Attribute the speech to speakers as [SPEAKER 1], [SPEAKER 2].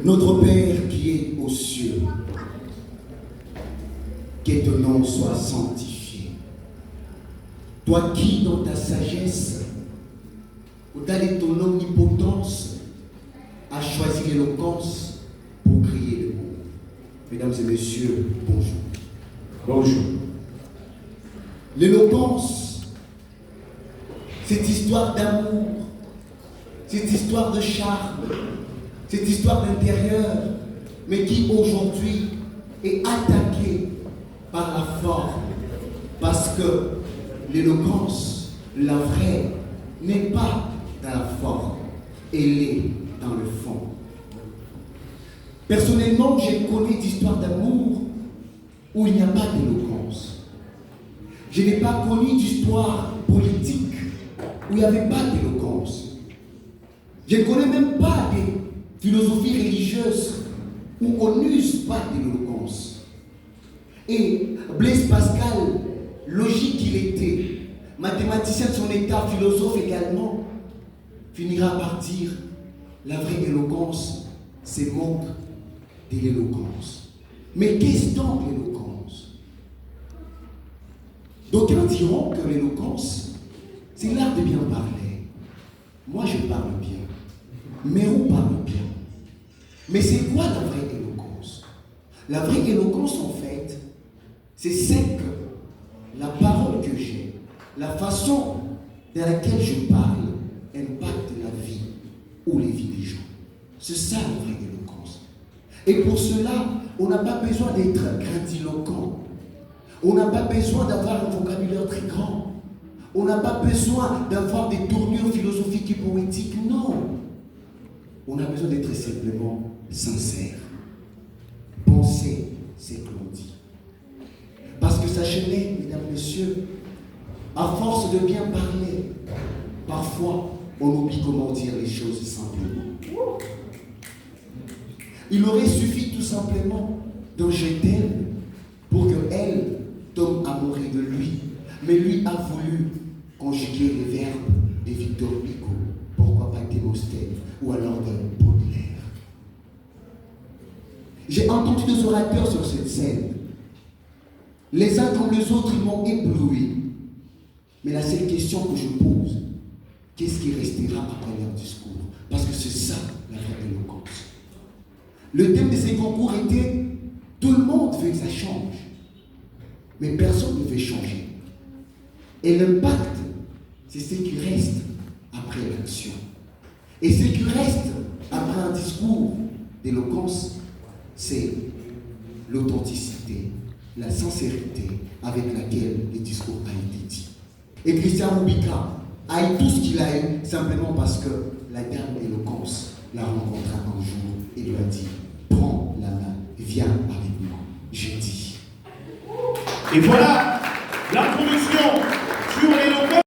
[SPEAKER 1] Notre Père qui est aux cieux, que ton nom soit sanctifié. Toi qui, dans ta sagesse, au-delà de ton omnipotence, as choisi l'éloquence pour crier le mot. Mesdames et messieurs, bonjour.
[SPEAKER 2] Bonjour.
[SPEAKER 1] L'éloquence, cette histoire d'amour, cette histoire de charme, cette histoire d'intérieur, mais qui aujourd'hui est attaquée par la forme, parce que l'éloquence, la vraie, n'est pas dans la forme, elle est dans le fond. Personnellement, j'ai connu d'histoires d'amour où il n'y a pas d'éloquence. Je n'ai pas connu d'histoire politique où il n'y avait pas d'éloquence. Je ne connais même pas des philosophies religieuses où on n'use pas d'éloquence. Et Blaise Pascal, logique qu'il était, mathématicien de son état, philosophe également, finira par dire la vraie éloquence, c'est manque de l'éloquence. Mais qu'est-ce donc l'éloquence? D'aucuns diront que l'éloquence, c'est l'art de bien parler. Moi, je parle bien. Mais on parle bien. Mais c'est quoi la vraie éloquence? La vraie éloquence, en fait, c'est celle que la parole que j'ai, la façon dans laquelle je parle, impacte la vie ou les vies des gens. C'est ça la vraie éloquence. Et pour cela, on n'a pas besoin d'être grandiloquent. On n'a pas besoin d'avoir un vocabulaire très grand. On n'a pas besoin d'avoir des tournures philosophiques et poétiques. Non. On a besoin d'être simplement sincère. Penser ce que l'on dit. Parce que sachez-le, mesdames, messieurs, à force de bien parler, parfois, on oublie comment dire les choses simplement. Il aurait suffi tout simplement d'un je t'aime pour qu'elle tombe amoureux de lui. Mais lui a voulu conjuguer les verbes de Victor Hugo, pourquoi pas Démosthène, ou alors de Baudelaire. J'ai entendu des orateurs sur cette scène. Les uns comme les autres, ils m'ont ébloui. Mais la seule question que je pose, qu'est-ce qui restera après leur discours? Parce que c'est ça la vraie éloquence. Le thème de ces concours était tout le monde veut que ça change, mais personne ne veut changer. Et l'impact, c'est ce qui reste après l'action. Et ce qui reste après un discours d'éloquence, c'est l'authenticité, la sincérité avec laquelle le discours a été dit. Et Christian Moubika a eu tout ce qu'il a eu simplement parce que la dame d'éloquence l'a rencontré un jour et lui a dit « Prends la main, viens avec moi. » J'ai dit.
[SPEAKER 2] Et voilà